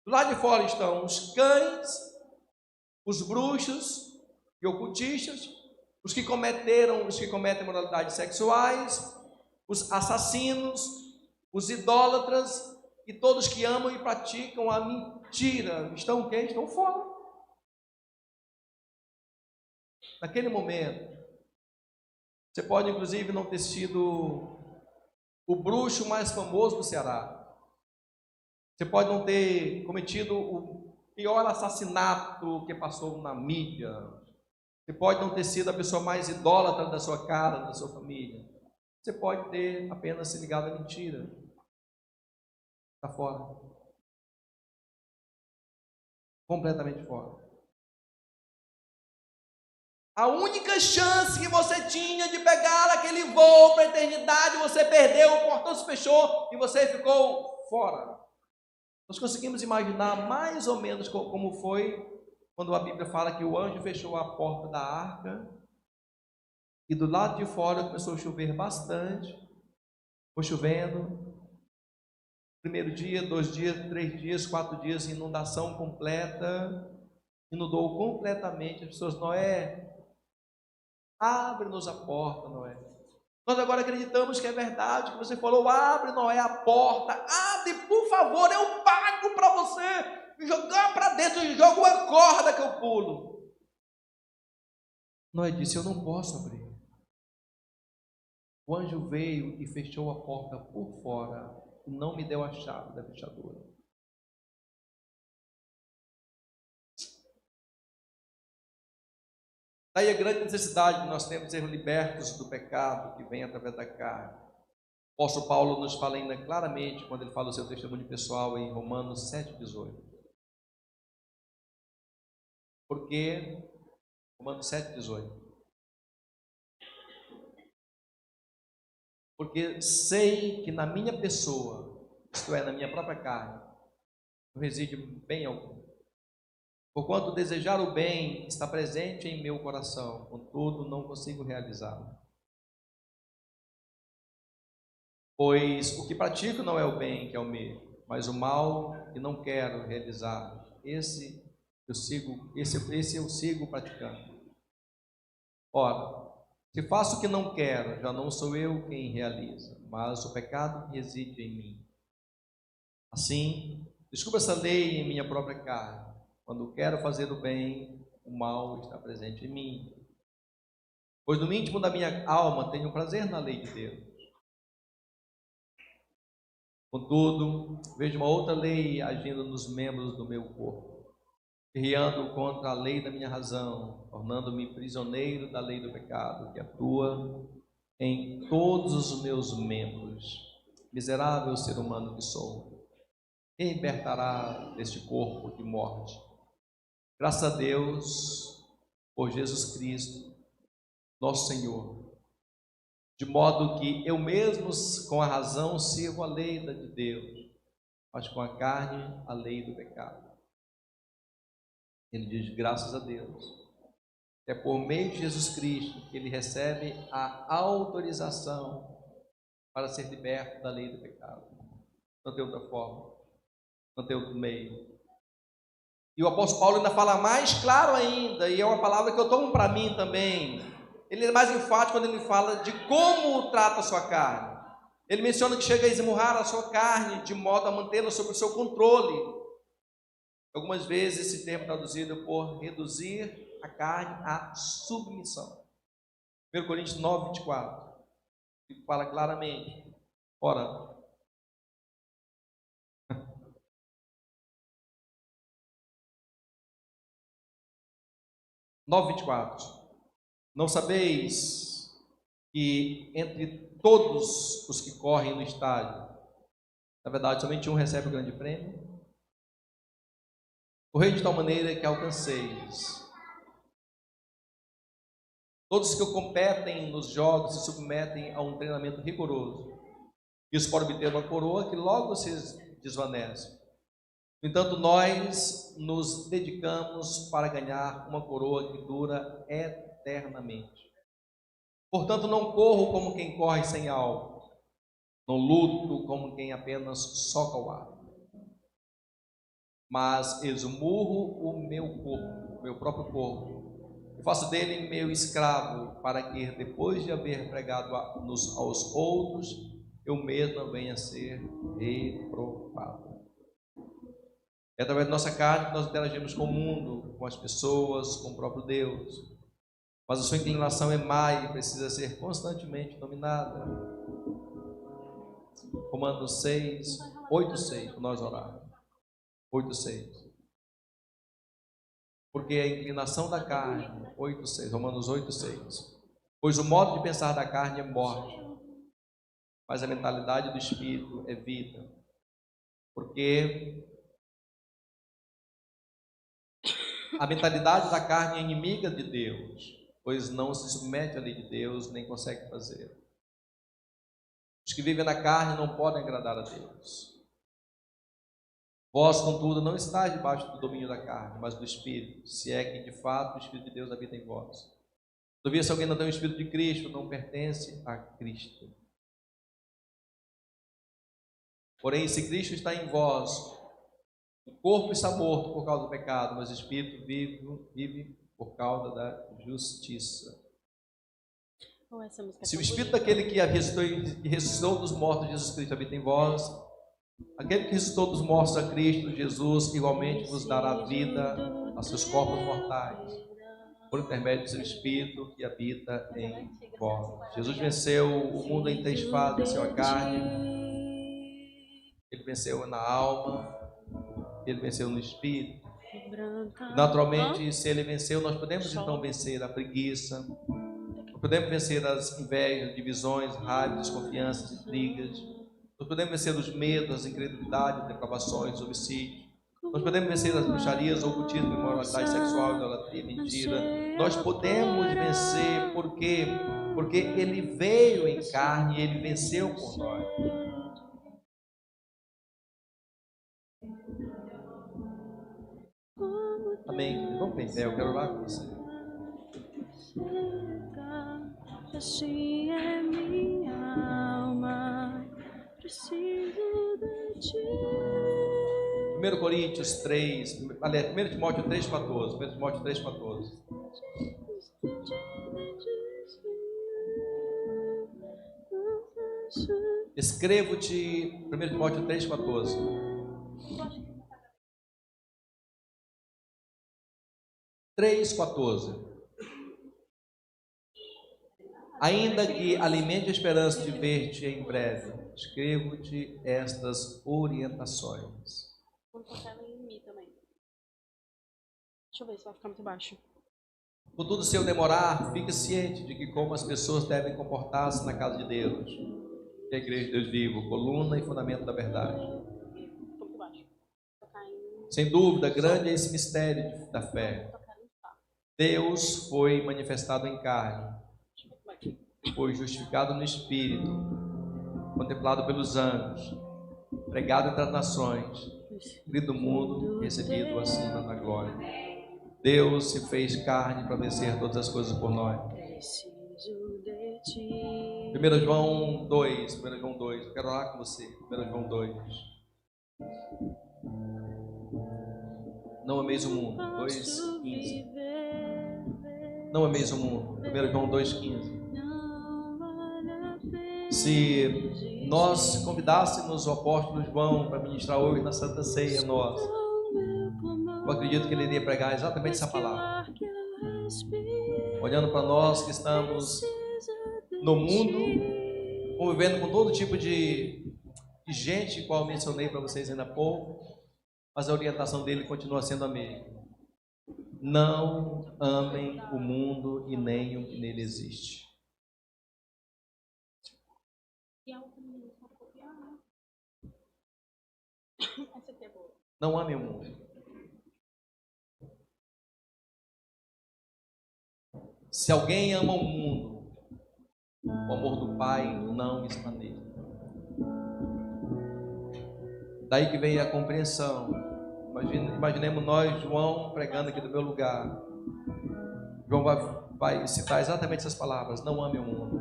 Do lado de fora estão os cães, os bruxos e ocultistas, os que cometem moralidades sexuais, os assassinos, os idólatras e todos que amam e praticam a mentira. Estão o quê? Estão fora. Naquele momento, você pode inclusive não ter sido o bruxo mais famoso do Ceará, Você pode não ter cometido o pior assassinato que passou na mídia. Você pode não ter sido a pessoa mais idólatra da sua casa, da sua família. Você pode ter apenas se ligado à mentira. Está fora. Completamente fora. A única chance que você tinha de pegar aquele voo para a eternidade, você perdeu, o portão se fechou e você ficou fora. Nós conseguimos imaginar mais ou menos como foi quando a Bíblia fala que o anjo fechou a porta da arca e do lado de fora começou a chover bastante. Foi chovendo. Primeiro dia, 2 dias, 3 dias, 4 dias, inundação completa. Inundou completamente. As pessoas, Noé, abre-nos a porta, Noé. Nós agora acreditamos que é verdade, que você falou, abre, Noé, a porta, abre, por favor, eu pago para você jogar para dentro, joga uma corda que eu pulo. Noé disse, eu não posso abrir. O anjo veio e fechou a porta por fora e não me deu a chave da fechadura. Daí a grande necessidade que nós temos de ser libertos do pecado que vem através da carne. O apóstolo Paulo nos fala ainda claramente, quando ele fala o seu testemunho pessoal em Romanos 7,18. Porque, Romanos 7,18. Porque sei que na minha pessoa, isto é, na minha própria carne, não reside bem algum. Porquanto desejar o bem está presente em meu coração, contudo não consigo realizá-lo. Pois o que pratico não é o bem que almejo, mas o mal que não quero realizar, esse eu sigo praticando. Ora, se faço o que não quero, já não sou eu quem realiza, mas o pecado que reside em mim. Assim, desculpa essa lei em minha própria carne. Quando quero fazer o bem, o mal está presente em mim. Pois no íntimo da minha alma tenho prazer na lei de Deus. Contudo, vejo uma outra lei agindo nos membros do meu corpo, guerreando contra a lei da minha razão, tornando-me prisioneiro da lei do pecado, que atua em todos os meus membros. Miserável ser humano que sou, quem libertará deste corpo de morte? Graças a Deus, por Jesus Cristo, nosso Senhor, de modo que eu mesmo, com a razão, sirvo a lei de Deus, mas com a carne, a lei do pecado. Ele diz, graças a Deus, é por meio de Jesus Cristo que ele recebe a autorização para ser liberto da lei do pecado. Não tem outra forma, não tem outro meio. E o apóstolo Paulo ainda fala mais claro ainda, e é uma palavra que eu tomo para mim também. Ele é mais enfático quando ele fala de como trata a sua carne. Ele menciona que chega a esmurrar a sua carne de modo a mantê-la sob o seu controle. Algumas vezes esse termo é traduzido por reduzir a carne à submissão. 1 Coríntios 9, 24. Ele fala claramente. Ora, não sabeis que entre todos os que correm no estádio, na verdade somente um recebe o grande prêmio? Correi de tal maneira que alcanceis. Todos que competem nos jogos se submetem a um treinamento rigoroso. Isso para obter uma coroa que logo se desvanece. No entanto, nós nos dedicamos para ganhar uma coroa que dura eternamente. Portanto, não corro como quem corre sem alvo, não luto como quem apenas soca o ar, mas esmurro o meu corpo, meu próprio corpo, e faço dele meu escravo, para que depois de haver pregado aos outros, eu mesmo venha a ser reprovado. É através da nossa carne que nós interagimos com o mundo, com as pessoas, com o próprio Deus. Mas a sua inclinação é má e precisa ser constantemente dominada. Romanos 6, 8, 6, para nós orarmos. 8:6. Porque a inclinação da carne, 8:6, Romanos 8:6. Pois o modo de pensar da carne é morte, mas a mentalidade do Espírito é vida. Porque a mentalidade da carne é inimiga de Deus, pois não se submete à lei de Deus, nem consegue fazer. Os que vivem na carne não podem agradar a Deus. Vós, contudo, não estáis debaixo do domínio da carne, mas do Espírito, se é que, de fato, o Espírito de Deus habita em vós. Todavia, se alguém não tem o Espírito de Cristo, não pertence a Cristo. Porém, se Cristo está em vós, o corpo está morto por causa do pecado, mas o Espírito vive por causa da justiça. Se o Espírito daquele que ressuscitou dos mortos, Jesus Cristo, habita em vós, aquele que ressuscitou dos mortos a Cristo, Jesus, igualmente vos dará vida aos seus corpos mortais, por intermédio do seu Espírito que habita em vós. Jesus venceu o mundo em 3 fases: venceu a carne, ele venceu na alma, ele venceu no Espírito. Naturalmente, se ele venceu, nós podemos então vencer a preguiça, nós podemos vencer as invejas, divisões, raivas, desconfianças, intrigas. Nós podemos vencer os medos, as incredulidades, depravações, homicídios. Nós podemos vencer as bruxarias, ocultismo, imoralidade sexual, idolatria, mentira. Nós podemos vencer porque ele veio em carne e ele venceu por nós. Amém. Vamos em pé, eu quero orar com você. Assim é minha alma, preciso de ti. 1 Coríntios 3, aliás, 1 Timóteo 3,14. 1 Timóteo 3,14. Escrevo-te, 1 Timóteo 3,14. 3,14. Ainda que alimente a esperança de ver-te em breve, escrevo-te estas orientações. Vou colocar ela em mim também. Deixa eu ver se vai ficar muito baixo. Contudo, se eu demorar, fique ciente de que como as pessoas devem comportar-se na casa de Deus, que é a igreja de Deus vivo, coluna e fundamento da verdade. Ficou muito baixo. Sem dúvida, grande é esse mistério da fé. Deus foi manifestado em carne, foi justificado no Espírito, contemplado pelos anjos, pregado entre as nações, crido do mundo, recebido acima da glória. Deus se fez carne para vencer todas as coisas por nós. 1 João 2, eu quero orar com você. 1 João 2. Não ameis o mundo. 2,15. Não ameis o mundo. 1 João 2,15. Se nós convidássemos o apóstolo João para ministrar hoje na Santa Ceia, eu acredito que ele iria pregar exatamente essa palavra. Olhando para nós que estamos no mundo, convivendo com todo tipo de gente, qual eu mencionei para vocês ainda há pouco, mas a orientação dele continua sendo a mesma. Não amem o mundo e nem o que nele existe. Não amem o mundo. Se alguém ama o mundo, o amor do Pai não está nele. Daí que vem a compreensão. Imaginemos nós, João, pregando aqui do meu lugar. João vai citar exatamente essas palavras: não ame o mundo.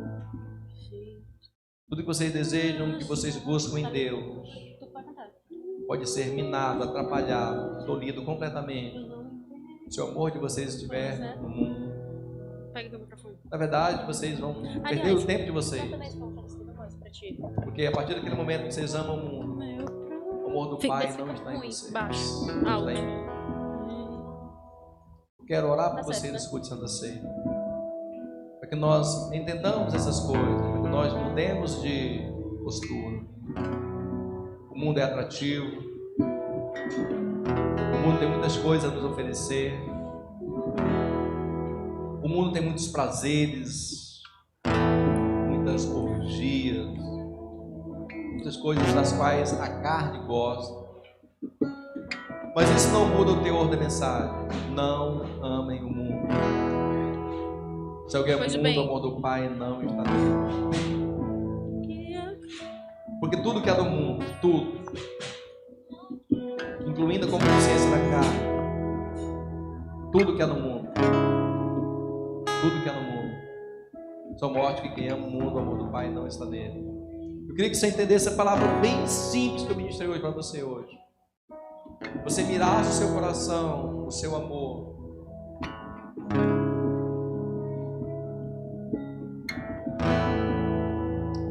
Tudo que vocês desejam, que vocês buscam em Deus, pode ser minado, atrapalhado, tolhido completamente se o amor de vocês estiver no mundo. Na verdade, vocês vão perder o tempo de vocês. Porque a partir daquele momento que vocês amam o mundo, o amor do Pai não está em vocês. Eu quero orar por vocês nesse culto de Santa Ceia, para que nós entendamos essas coisas, para que nós mudemos de postura. O mundo é atrativo, mundo tem muitas coisas a nos oferecer. O mundo tem muitos prazeres, muitas orgias, muitas coisas das quais a carne gosta. Mas isso não muda o teor da mensagem. Não amem o mundo. Se alguém ama o mundo, o amor do Pai não está nele. Porque tudo que é do mundo, tudo, incluindo a concupiscência da carne, tudo que é do mundo, tudo que é no mundo, só mostra que quem ama o mundo, o amor do Pai não está nele. Eu queria que você entendesse a palavra bem simples que eu ministrei hoje para você hoje. Você mirasse o seu coração, o seu amor.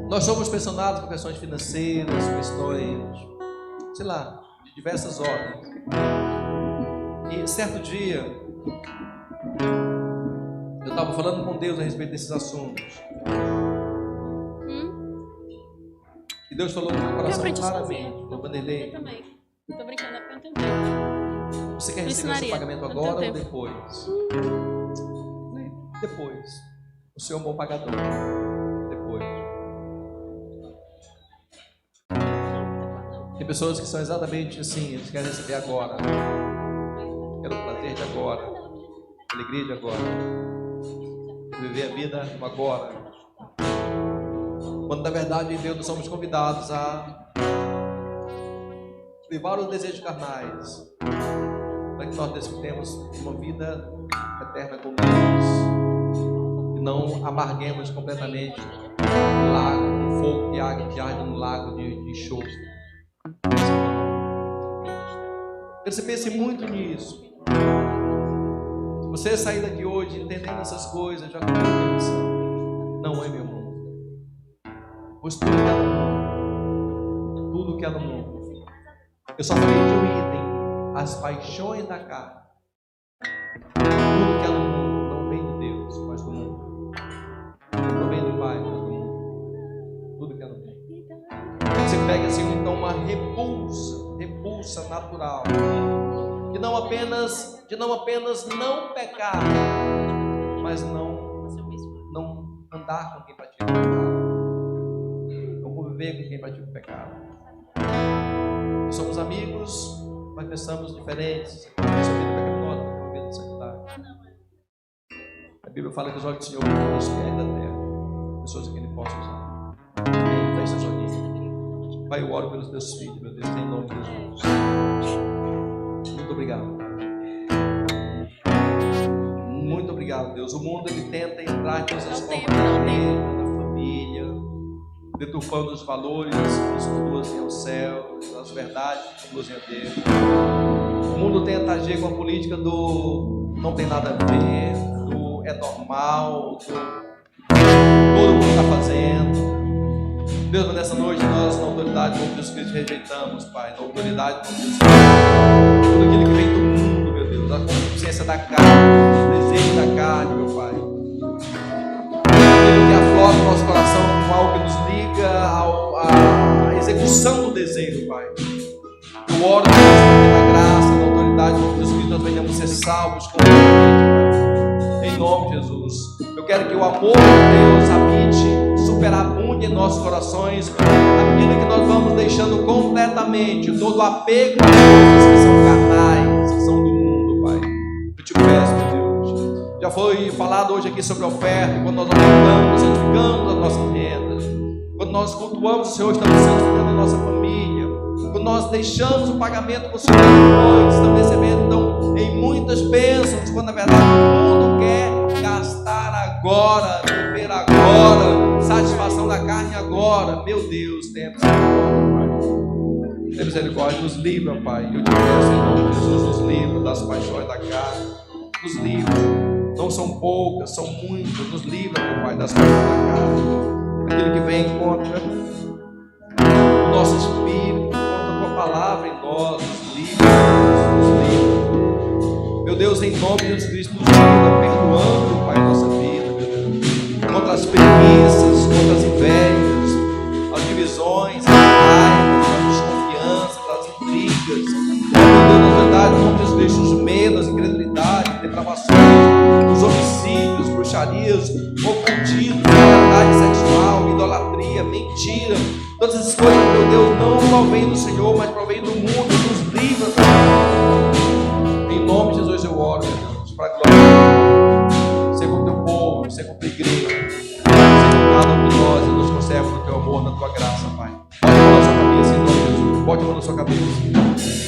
Nós somos pressionados por questões financeiras, questões, sei lá, de diversas ordens. E certo dia, eu estava falando com Deus a respeito desses assuntos. E Deus falou no meu coração claramente. No Vanderlei. Eu também. Tô brincando, é porque eu entendi. Você quer receber o seu pagamento agora ou depois? Depois. O seu é um bom pagador. Depois. Tem pessoas que são exatamente assim, eles querem receber agora. Quero o prazer de agora. A alegria de agora. Viver a vida no agora. Quando na verdade em Deus nós somos convidados a privar os desejos carnais, para que nós desfrutemos uma vida eterna com Deus e não amarguemos completamente o lago, o fogo que arde no lago de enxofre. Que você pense muito nisso. Se você sair daqui hoje entendendo essas coisas, já cumpriu a missão. Não é meu mundo. Pois tudo que é no mundo, tudo que é no mundo. Eu só falei de um item, as paixões da carne. Tudo que é no mundo não vem de Deus, mas do mundo. Não vem do Pai, mas do mundo. Tudo que é no mundo. Você pega assim então uma repulsa natural. De não apenas não pecar, mas não andar com quem pratica o pecado. Não conviver com quem pratica o pecado. Nós somos amigos, mas pensamos diferentes. Essa vida pecaminosa, uma vida de santidade. A Bíblia fala que os olhos do Senhor vão os pés da terra. Pessoas que Ele possa usar. Feche seus olhos. Pai, eu oro pelos teus filhos, meu Deus, em nome de Jesus. Muito obrigado. Muito obrigado, Deus. O mundo ele tenta entrar em todas as formas da igreja, na família, deturpando os valores que nos conduzem ao céu, as verdades que nos conduzem a Deus. O mundo tenta agir com a política do não tem nada a ver, do é normal, do todo mundo está fazendo. Deus, mas nessa noite nós, na autoridade do nome de Jesus Cristo, rejeitamos, Pai, na autoridade do nome de Jesus Cristo, tudo aquilo que vem do mundo, meu Deus, a consciência da carne, o desejo da carne, meu Pai, aquilo que aflora o nosso coração como algo que nos liga à execução do desejo, Pai. Eu oro por Deus, na graça, na autoridade do nome de Jesus Cristo, nós venhamos ser salvos completamente, Pai. Em nome de Jesus, eu quero que o amor de Deus habite, superabunde em nossos corações, à medida que nós vamos deixando completamente todo o apego às coisas que são carnais, que são do mundo, Pai. Eu te peço, meu Deus. Já foi falado hoje aqui sobre a oferta, quando nós ofertamos, santificamos as nossas rendas. Quando nós cultuamos o Senhor, estamos santificando a nossa família. Quando nós deixamos o pagamento com o Senhor depois, estamos recebendo, então, em muitas bênçãos, quando na verdade o mundo quer gastar agora, viver agora, satisfação da carne agora. Meu Deus, tenha misericórdia, Pai. Tenha misericórdia, nos livra, Pai. Eu te peço em nome de Jesus, nos livra das paixões da carne. Nos livra. Não são poucas, são muitas. Nos livra, meu Pai, das paixões da carne. Aquilo que vem contra o nosso espírito, contra a tua palavra em nós. Nos livra, nos livra. Meu Deus, em nome de Jesus Cristo, nos livra, perdoando, Pai, a nossa vida, meu Deus. Contra as preguiças, contra as invejas, as divisões, as raivas, as desconfianças, as intrigas. Meu Deus, na verdade, em nome de Jesus deixa os medos, incredulidade, depravações, os homicídios, bruxarias, ocultismo, imoralidade sexual, idolatria, mentira. Todas essas coisas, meu Deus, não provém do Senhor, mas provém do mundo. Nos livra, Senhor. Em nome de Jesus eu oro, meu Deus, para a glória. Ser com o teu povo, ser com a tua igreja. Ser com cada um de nós, e nos conserva no teu amor, na tua graça, Pai. Bote a mão na sua cabeça, em nome de Jesus. Bote a mão na sua cabeça.